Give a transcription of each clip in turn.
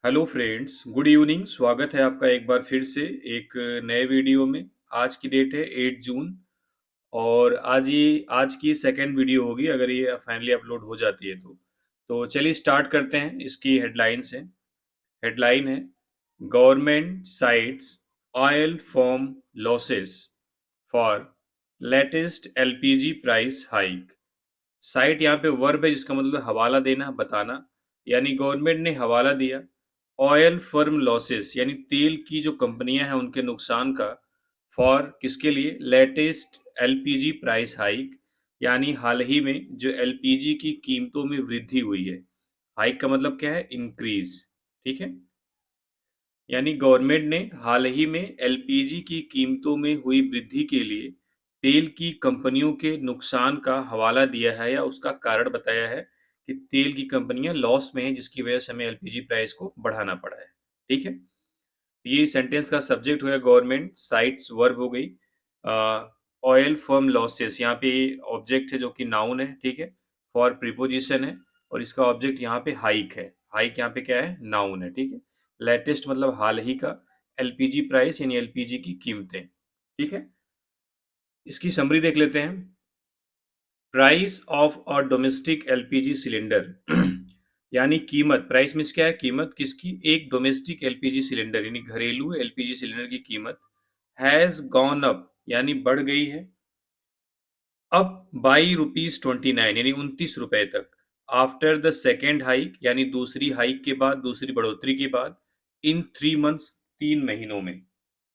Hello friends, good evening. स्वागत है आपका एक बार फिर से एक नए वीडियो में। आज की डेट है 8 जून और आज की सेकंड वीडियो होगी अगर ये फाइनली अपलोड हो जाती है तो चलिए स्टार्ट करते हैं। इसकी हेडलाइंस है। हेडलाइन है government sites oil form losses for latest LPG price hike. Site यहाँ पे वर्ब है जिसका मतलब हवाला देना, बताना। यानी गवर्नमेंट ने हवाला दिया ऑयल फर्म लॉसेस यानी तेल की जो कंपनियां हैं उनके नुकसान का। फॉर किसके लिए? लेटेस्ट एलपीजी प्राइस हाइक यानी हाल ही में जो एलपीजी की कीमतों में वृद्धि हुई है। हाइक का मतलब क्या है? इंक्रीज। ठीक है। यानी गवर्नमेंट ने हाल ही में एलपीजी की कीमतों में हुई वृद्धि के लिए तेल की कंपनियों के नुकसान का हवाला दिया है या उसका कारण बताया है कि तेल की कंपनियां लॉस में हैं जिसकी वजह से हमें एलपीजी प्राइस को बढ़ाना पड़ा है। ठीक है। ये सेंटेंस का सब्जेक्ट हो गया गवर्नमेंट, साइट्स वर्ब हो गई, ऑयल फर्म लॉसेस यहाँ पे ऑब्जेक्ट है जो कि नाउन है। ठीक है। फॉर प्रीपोजिशन है और इसका ऑब्जेक्ट यहाँ पे हाइक है। हाइक यहाँ पे क्या है? नाउन है। ठीक है। लेटेस्ट मतलब हाल ही का, एलपीजी प्राइस यानी एलपीजी की कीमतें। ठीक है। इसकी समरी देख लेते हैं। Price of a domestic LPG cylinder यानी कीमत। प्राइस मीन्स क्या है? कीमत किसकी? एक डोमेस्टिक एलपीजी सिलेंडर यानी घरेलू एलपीजी सिलेंडर की कीमत हैज गॉन अप यानी बढ़ गई है अब बाई ₹29 यानी 29 रुपए तक। आफ्टर द सेकेंड हाइक यानी दूसरी हाइक के बाद, दूसरी बढ़ोतरी के बाद। इन 3 मंथ्स 3 महीनों में।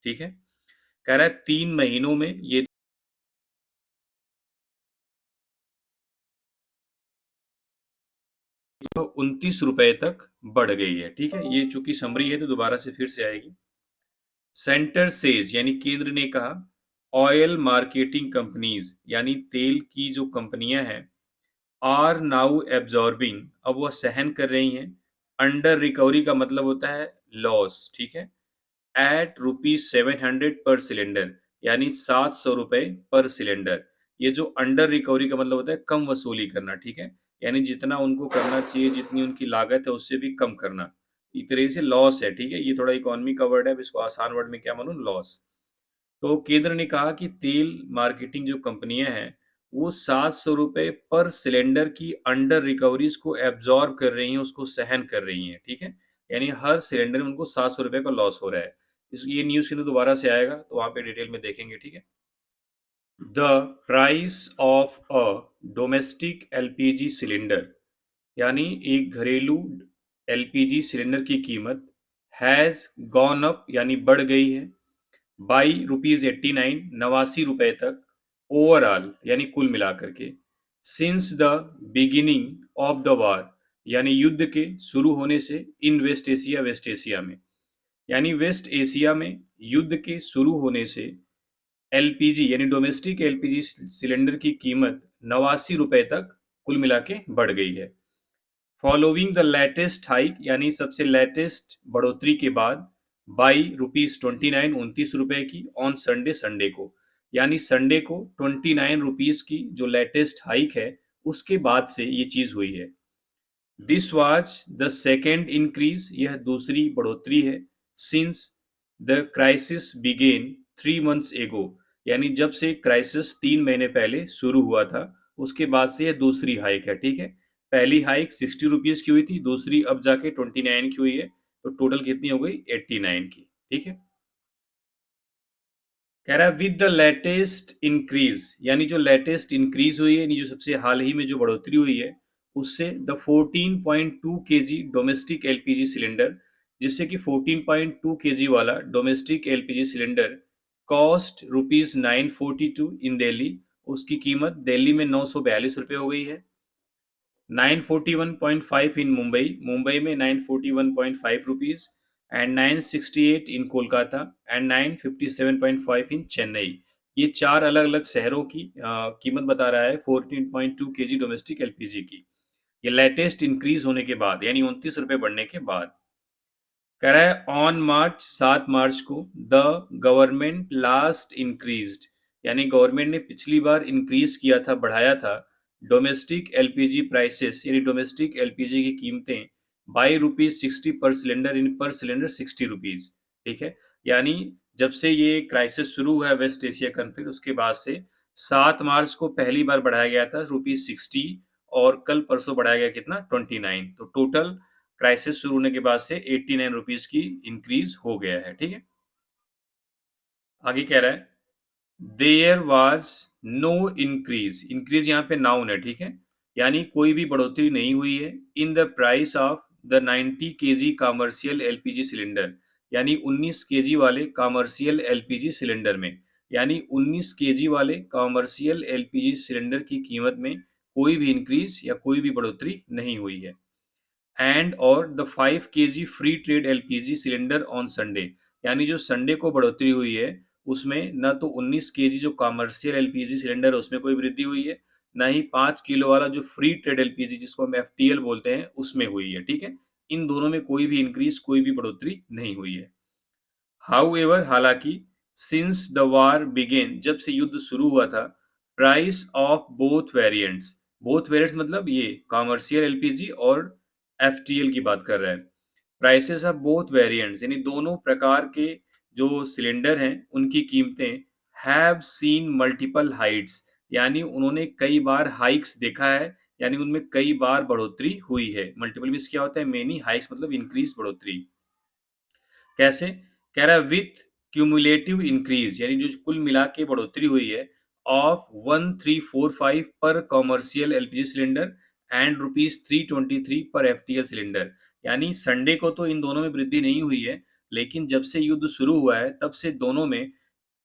ठीक है। कह रहा है 3 महीनों में ये 29 रुपए तक बढ़ गई है। ठीक है। ये चूंकि समरी है तो दोबारा से फिर से आएगी। सेंटर सेज यानी केंद्र ने कहा ऑयल मार्केटिंग कंपनीज यानी तेल की जो कंपनियां हैं आर नाउ एब्जॉर्बिंग अब वह सहन कर रही हैं। अंडर रिकवरी का मतलब होता है लॉस। ठीक है। एट ₹700 पर सिलेंडर यानी ₹700 पर सिलेंडर। ये जो अंडर रिकवरी का मतलब होता है कम वसूली करना। ठीक है। यानी जितना उनको करना चाहिए, जितनी उनकी लागत है उससे भी कम करना। एक तरीके से लॉस है। ठीक है। ये थोड़ा इकोनॉमी का वर्ड है, अब इसको आसान वर्ड में क्या मानूं? लॉस। तो केंद्र ने कहा कि तेल मार्केटिंग जो कंपनियां हैं वो ₹700 पर सिलेंडर की अंडर रिकवरीज को एब्जॉर्ब कर रही हैं, उसको सहन कर रही हैं। ठीक है। यानी हर सिलेंडर में उनको ₹700 का लॉस हो रहा है। इस ये न्यूज़ के अंदर दोबारा से आएगा तो वहाँ पे डिटेल में देखेंगे। ठीक है। The price of a domestic LPG cylinder यानी एक घरेलू एलपीजी सिलेंडर की कीमत हैज गॉन अप यानी बढ़ गई है बाई ₹89 ₹89 तक ओवरऑल यानी कुल मिलाकर के since the beginning of the war यानी युद्ध के शुरू होने से इन वेस्ट एशिया में। यानी वेस्ट एशिया में युद्ध के शुरू होने से एलपीजी यानी डोमेस्टिक एलपीजी सिलेंडर की कीमत ₹89 तक कुल मिला के बढ़ गई है। फॉलोइंग द लेटेस्ट हाइक यानी सबसे लेटेस्ट बढ़ोतरी के बाद बाई ₹29 ₹29 की ऑन संडे संडे को। यानी संडे को ₹29 की जो लेटेस्ट हाइक है उसके बाद से ये चीज हुई है। This was the second increase यह दूसरी बढ़ोतरी है since the crisis began 3 months ago यानी जब से क्राइसिस 3 महीने पहले शुरू हुआ था उसके बाद से यह दूसरी हाइक है। ठीक है। पहली हाइक ₹60 की हुई थी, दूसरी अब जाके 29 की हुई है, तो टोटल कितनी हो गई? 89 की। ठीक है। कह रहा है विद द लेटेस्ट इंक्रीज यानी जो लेटेस्ट इंक्रीज हुई है यानी जो सबसे हाल ही में जो बढ़ोतरी हुई है उससे the 14.2 KG domestic LPG cylinder जिससे कि 14.2 केजी वाला डोमेस्टिक एलपीजी सिलेंडर कॉस्ट ₹942 इन दिल्ली। उसकी कीमत दिल्ली में ₹942 हो गई है। 941.5 इन मुंबई, मुंबई में 941.5 rupees and 968 in Kolkata and 957.5 इन चेन्नई। ये चार अलग अलग शहरों की कीमत बता रहा है 14.2 केजी डोमेस्टिक एलपीजी की। ये लेटेस्ट इंक्रीज होने के बाद यानी ₹29 बढ़ने के बाद। कह रहा है ऑन मार्च 7 मार्च को द गवर्नमेंट लास्ट इंक्रीज्ड यानी गवर्नमेंट ने पिछली बार इंक्रीज किया था, बढ़ाया था डोमेस्टिक एलपीजी प्राइसेस यानी डोमेस्टिक एलपीजी की कीमतें बाई ₹60 पर सिलेंडर इन पर सिलेंडर ₹60। ठीक है, यानी जब से ये क्राइसिस शुरू हुआ है वेस्ट एशिया कन्फ्लिक्ट, उसके बाद से 7 मार्च को पहली बार बढ़ाया गया था ₹60 और कल परसों बढ़ाया गया कितना 29। तो टोटल क्राइसिस शुरू होने के बाद से ₹89 की इंक्रीज हो गया है। ठीक है, आगे कह रहा है there was no increase, increase यहाँ पे नाउन है। ठीक है, यानी कोई भी बढ़ोतरी नहीं हुई है in the price of the 90 KG commercial LPG cylinder, यानी 19 केजी वाले कमर्शियल एलपीजी सिलेंडर में, यानी 19 केजी वाले कमर्शियल एलपीजी सिलेंडर की कीमत में कोई भी इंक्रीज या कोई भी बढ़ोतरी नहीं हुई है। एंड और the 5 KG free trade LPG cylinder on Sunday, यानी जो संडे को बढ़ोतरी हुई है उसमें न तो 19 केजी जो कमर्शियल एलपीजी सिलेंडर है उसमें कोई वृद्धि हुई है, ना ही 5 किलो वाला जो फ्री ट्रेड एलपीजी जिसको हम एफटीएल बोलते हैं उसमें हुई है। ठीक है, इन दोनों में कोई भी इंक्रीज कोई भी बढ़ोतरी नहीं हुई है। हाउएवर, हालांकि सिंस द वार बिगेन, जब से युद्ध शुरू हुआ था, प्राइस ऑफ बोथ वेरिएंट्स मतलब ये कमर्शियल एलपीजी और एफटीएल की बात कर रहा है। प्राइसेस ऑफ बोथ वेरिएंट्स यानी दोनों प्रकार के जो सिलेंडर हैं उनकी कीमतें हैव सीन मल्टीपल हाइट्स, यानी उन्होंने कई बार हाइक्स देखा है, यानी उनमें कई बार बढ़ोतरी हुई है। मल्टीपल मींस क्या होता है, मेनी, हाइक्स मतलब इंक्रीज बढ़ोतरी। कैसे, कह रहा है विथ क्यूमुलेटिव इंक्रीज, यानी जो कुल मिला के बढ़ोतरी हुई है ऑफ 1345 पर कॉमर्शियल एलपीजी सिलेंडर एंड ₹323 पर एफटीएल सिलेंडर, यानी संडे को तो इन दोनों में वृद्धि नहीं हुई है, लेकिन जब से युद्ध शुरू हुआ है तब से दोनों में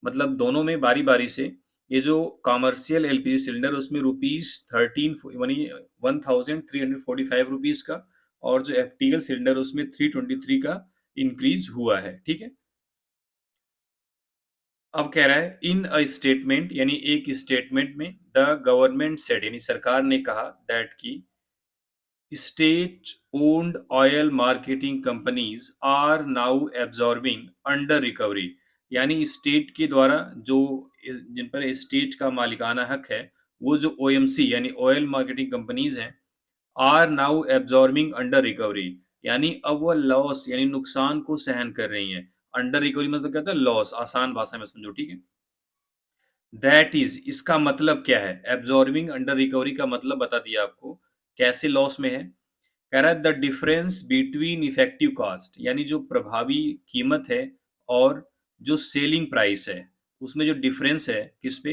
मतलब दोनों में बारी बारी से ये जो कॉमर्शियल एलपीजी सिलेंडर उसमें ₹13 यानी ₹1345 का, और जो एफटीएल सिलेंडर उसमें 323 का इंक्रीज हुआ है। ठीक है, अब कह रहा है इन अ स्टेटमेंट, यानी एक स्टेटमेंट में द गवर्नमेंट सेड, यानी सरकार ने कहा दैट की state owned oil marketing companies are now absorbing under recovery, यानी स्टेट के द्वारा जो जिन पर स्टेट का मालिकाना हक है वो जो ओएमसी यानी ऑयल मार्केटिंग कंपनीज हैं are now absorbing under recovery, यानी अब वह लॉस यानी नुकसान को सहन कर रही हैं। अंडर रिकवरी मतलब क्या होता है, लॉस, आसान भाषा में समझो। ठीक है, दैट इज, इसका मतलब क्या है, एब्जॉर्बिंग अंडर रिकवरी का मतलब बता दिया आपको, कैसे लॉस में है। कह रहा है the difference between effective cost, यानी जो प्रभावी कीमत है और जो सेलिंग प्राइस है उसमें जो डिफरेंस है किस पे,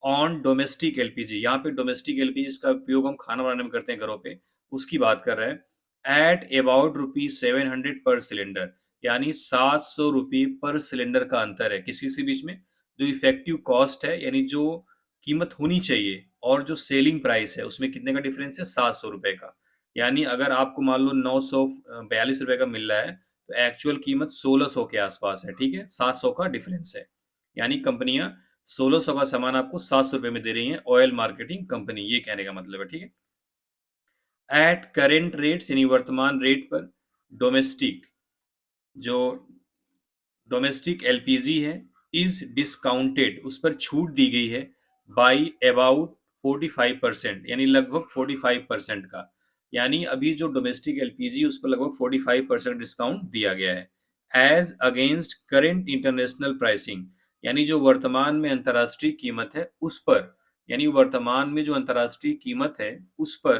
ऑन डोमेस्टिक एलपीजी, यहाँ पे डोमेस्टिक एलपीजी का उपयोग हम खाना बनाने में करते हैं घरों पे, उसकी बात कर रहा है। एट अबाउट ₹700 पर सिलेंडर, यानी ₹700 पर सिलेंडर का अंतर है किसी के बीच में, जो इफेक्टिव कॉस्ट है यानी जो कीमत होनी चाहिए और जो सेलिंग प्राइस है उसमें कितने का डिफरेंस है, ₹700 का। यानी अगर आपको मान लो 942 रुपए का मिल रहा है तो एक्चुअल कीमत 1600 के आसपास है। ठीक है, 700 का डिफरेंस है, यानी कंपनियां 1600 का सामान आपको 700 रुपए में दे रही हैं, ऑयल मार्केटिंग कंपनी, ये कहने का मतलब है। ठीक है, एट करेंट रेट्स यानी वर्तमान रेट पर डोमेस्टिक जो डोमेस्टिक एलपीजी है इज डिस्काउंटेड, उस पर छूट दी गई है बाई अबाउट 45%, यानी लगभग 45% का, यानी अभी जो डोमेस्टिक एलपीजी उस पर लगभग 45% डिस्काउंट दिया गया है as against current international pricing, यानी जो वर्तमान में अंतर्राष्ट्रीय कीमत है उस पर, यानी वर्तमान में जो अंतर्राष्ट्रीय कीमत है उस पर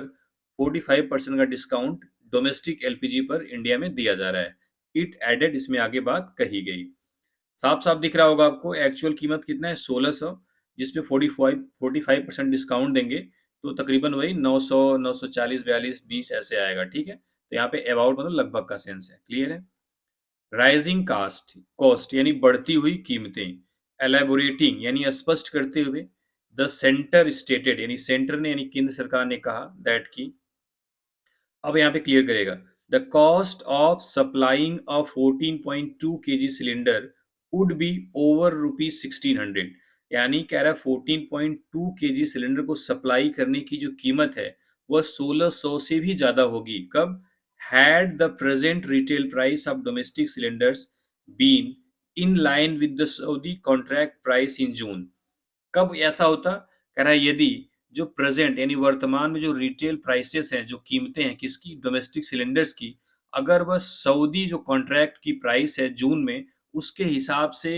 45% का डिस्काउंट डोमेस्टिक एलपीजी पर इंडिया में दिया जा रहा है। इट एडेड, इसमें आगे बात कही गई। साफ साफ दिख रहा होगा आपको, एक्चुअल कीमत कितना है 1600, जिसपे 45% डिस्काउंट देंगे तो तकरीबन वही 900, 940, 42, 20 ऐसे आएगा। ठीक है, तो यहाँ पे अबाउट मतलब लगभग का सेंस है। क्लियर है। राइजिंग कास्ट कॉस्ट यानी बढ़ती हुई कीमतें, एलेबोरेटिंग यानी स्पष्ट करते हुए, द सेंटर स्टेटेड यानी सेंटर ने यानी केंद्र सरकार ने कहा दैट की, अब यहाँ पे क्लियर करेगा, the cost of supplying a 14.2 KG cylinder would be over ₹1600, यानी कह रहा है 14.2 केजी सिलेंडर को सप्लाई करने की जो कीमत है वह 1600 से भी ज्यादा होगी। कब, had the present retail price of domestic cylinders been in line with the Saudi contract price in June, कब ऐसा होता, कह रहा है यदि जो प्रेजेंट यानी वर्तमान में जो रिटेल प्राइसेस हैं, जो कीमतें हैं किसकी, डोमेस्टिक सिलेंडर्स की, अगर वह सऊदी जो कॉन्ट्रैक्ट की प्राइस है जून में उसके हिसाब से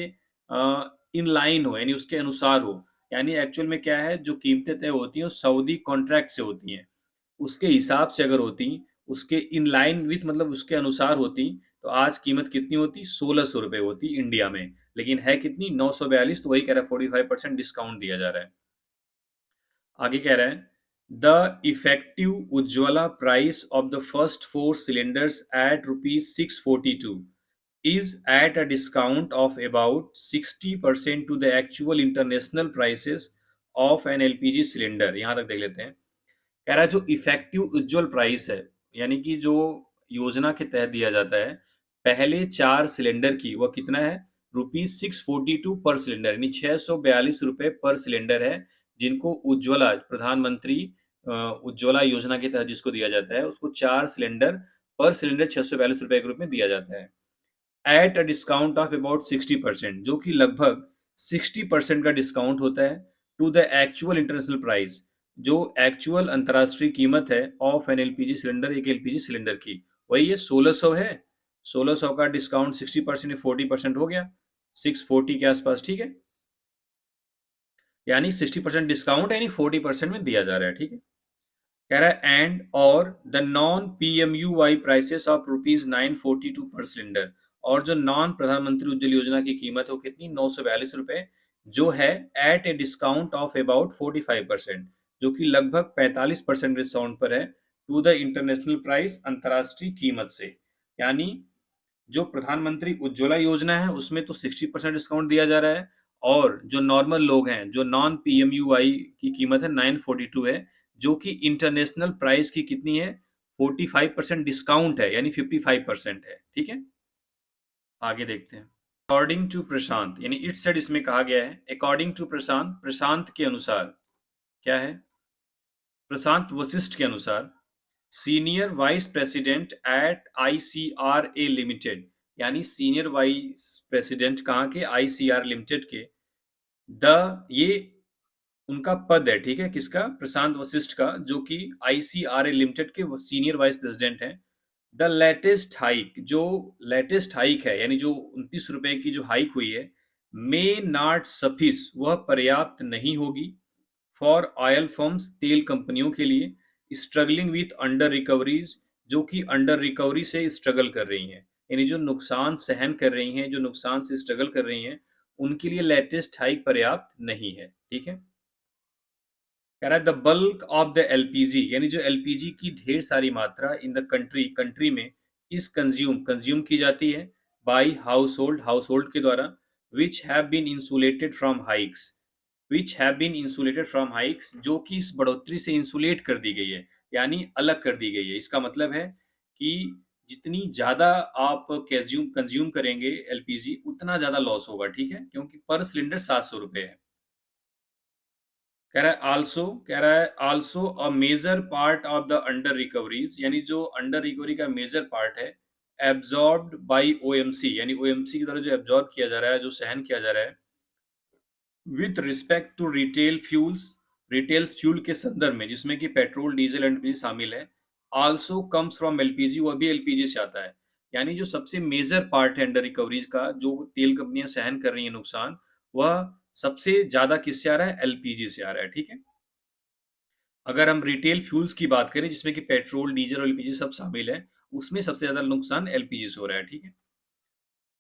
इन लाइन हो, यानी उसके अनुसार हो, यानी एक्चुअल में क्या है, जो कीमतें तय होती हैं वो सऊदी कॉन्ट्रैक्ट से होती हैं, उसके हिसाब से अगर होती, उसके इन लाइन विथ मतलब उसके अनुसार होती, तो आज कीमत कितनी होती, 1600 रुपए होती इंडिया में, लेकिन है कितनी, 942। तो वही कह रहा है 45% डिस्काउंट दिया जा रहा है। आगे कह रहा है the effective Ujjwala price of the first 4 cylinders at ₹642 is at a discount of about 60% to the actual international prices of an LPG cylinder. यहां तक देख लेते हैं। कह रहा है जो इफेक्टिव उज्ज्वल प्राइस है, यानी कि जो योजना के तहत दिया जाता है पहले 4 सिलेंडर की, वह कितना है, ₹642 पर सिलेंडर, यानी 642 रुपए पर सिलेंडर है, जिनको उज्ज्वला प्रधानमंत्री उज्ज्वला योजना के तहत जिसको दिया जाता है उसको 4 सिलेंडर पर सिलेंडर 642 रुपए के रूप में दिया जाता है at a discount of about 60%, जो कि लगभग 60% का डिस्काउंट होता है to the actual international price, जो एक्चुअल अंतर्राष्ट्रीय कीमत है ऑफ एन एलपीजी सिलेंडर, एक एलपीजी सिलेंडर की, वही ये 1600 है। 1600 का डिस्काउंट 60% 40% हो गया, 640 के आसपास, ठीक है, यानी 60% डिस्काउंट है, यानी 40% में दिया जा रहा है, ठीक है। कह रहा है एंड और the non PMUY prices of ₹942 पर सिलेंडर, और जो नॉन प्रधानमंत्री उज्ज्वल योजना की कीमत है वो कितनी, 942 रुपए, जो है at a discount of about 45%, जो कि लगभग 45% डिस्काउंट पर है टू द इंटरनेशनल प्राइस, अंतर्राष्ट्रीय कीमत से। यानी जो प्रधानमंत्री उज्ज्वला योजना है उसमें तो 60% डिस्काउंट दिया जा रहा है, और जो नॉर्मल लोग हैं, जो नॉन पीएमयूवाई की कीमत है 942 है, जो कि इंटरनेशनल प्राइस की कितनी है, 45% डिस्काउंट है, यानी 55% है, ठीक है। आगे देखते हैं। अकॉर्डिंग टू प्रशांत, यानी इट्स सेड इसमें कहा गया है अकॉर्डिंग टू प्रशांत, प्रशांत के अनुसार, क्या है, प्रशांत वशिष्ठ के अनुसार, senior vice president at ICRA limited, यानी सीनियर वाइस प्रेसिडेंट कहाँ के, आईसीआर लिमिटेड के, द ये उनका पद है, ठीक है, किसका, प्रशांत वशिष्ठ का, जो कि आईसीआरए लिमिटेड के वो सीनियर वाइस प्रेसिडेंट हैं। द लेटेस्ट हाइक, जो लेटेस्ट हाइक है, यानी जो 29 रुपए की जो हाइक हुई है, मे नॉट सफिस, वह पर्याप्त नहीं होगी, फॉर ऑयल फर्म्स, तेल कंपनियों के लिए, स्ट्रगलिंग विथ अंडर रिकवरीज, जो कि अंडर रिकवरी से स्ट्रगल कर रही हैं, यानी जो नुकसान सहन कर रही हैं, जो नुकसान से स्ट्रगल कर रही हैं, उनके लिए लेटेस्ट हाइक पर्याप्त नहीं है, ठीक है। कह रहा है the bulk of the LPG, यानी जो एलपीजी की ढेर सारी मात्रा इन द कंट्री में इस कंज्यूम की जाती है बाय हाउस होल्ड के द्वारा, which have been insulated from hikes, जो कि इस बढ़ोतरी से इंसुलेट कर दी गई है, यानी अलग कर दी गई है। इसका मतलब है कि जितनी ज्यादा आप कंज्यूम करेंगे एलपीजी, उतना ज्यादा लॉस होगा, ठीक है, क्योंकि पर सिलेंडर 700 रुपए है। कह रहा है also a major part of the under recoveries, यानी जो अंडर रिकवरी का मेजर पार्ट है, एब्जॉर्ब्ड बाय ओएमसी, यानी ओएमसी की तरह जो एब्जॉर्ब किया जा रहा है, जो सहन किया जा रहा है, with respect to retails fuel के संदर्भ में, जिसमें कि पेट्रोल, डीजल एंड एलपीजी शामिल है, आल्सो कम्स फ्रॉम एलपीजी, वह भी एलपीजी से आता है। यानी जो सबसे मेजर पार्ट है अंडर रिकवरीज का, जो तेल कंपनियां सहन कर रही है नुकसान, वह सबसे ज्यादा किससे आ रहा है, एलपीजी से आ रहा है, ठीक है। अगर हम रिटेल फ्यूल्स की बात करें, जिसमें कि पेट्रोल, डीजल और एलपीजी सब शामिल है, उसमें सबसे ज्यादा नुकसान एलपीजी से हो रहा है, ठीक है।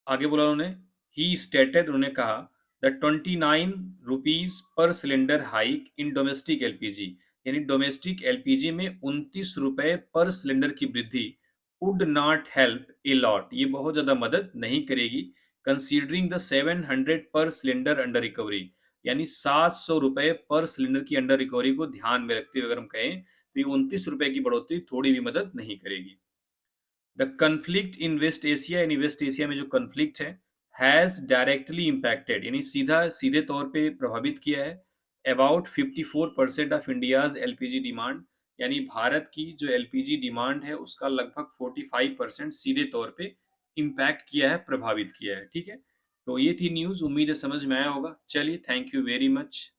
आगे बोला उन्होंने, ही स्टेटेड, उन्होंने कहा, the 29 rupees per cylinder hike in domestic LPG, यानी डोमेस्टिक एलपीजी में 29 रुपए पर सिलेंडर की वृद्धि would not help a lot, ये बहुत ज्यादा मदद नहीं करेगी, कंसीडरिंग द 700 पर सिलेंडर अंडर रिकवरी, यानी 700 रुपए पर सिलेंडर की अंडर रिकवरी को ध्यान में रखते हुए अगर हम कहें, तो ये 29 रुपए की बढ़ोतरी थोड़ी भी मदद नहीं करेगी। The conflict in West Asia, यानी वेस्ट एशिया में जो कन्फ्लिक्ट है, हैज डायरेक्टली इम्पैक्टेड, यानी सीधे तौर पे प्रभावित किया है, about 54% of India's LPG demand, यानी भारत की जो एलपीजी डिमांड है उसका लगभग 45% सीधे तौर पे इम्पैक्ट किया है, प्रभावित किया है, ठीक है। तो ये थी न्यूज, उम्मीद है समझ में आया होगा। चलिए, थैंक यू वेरी मच।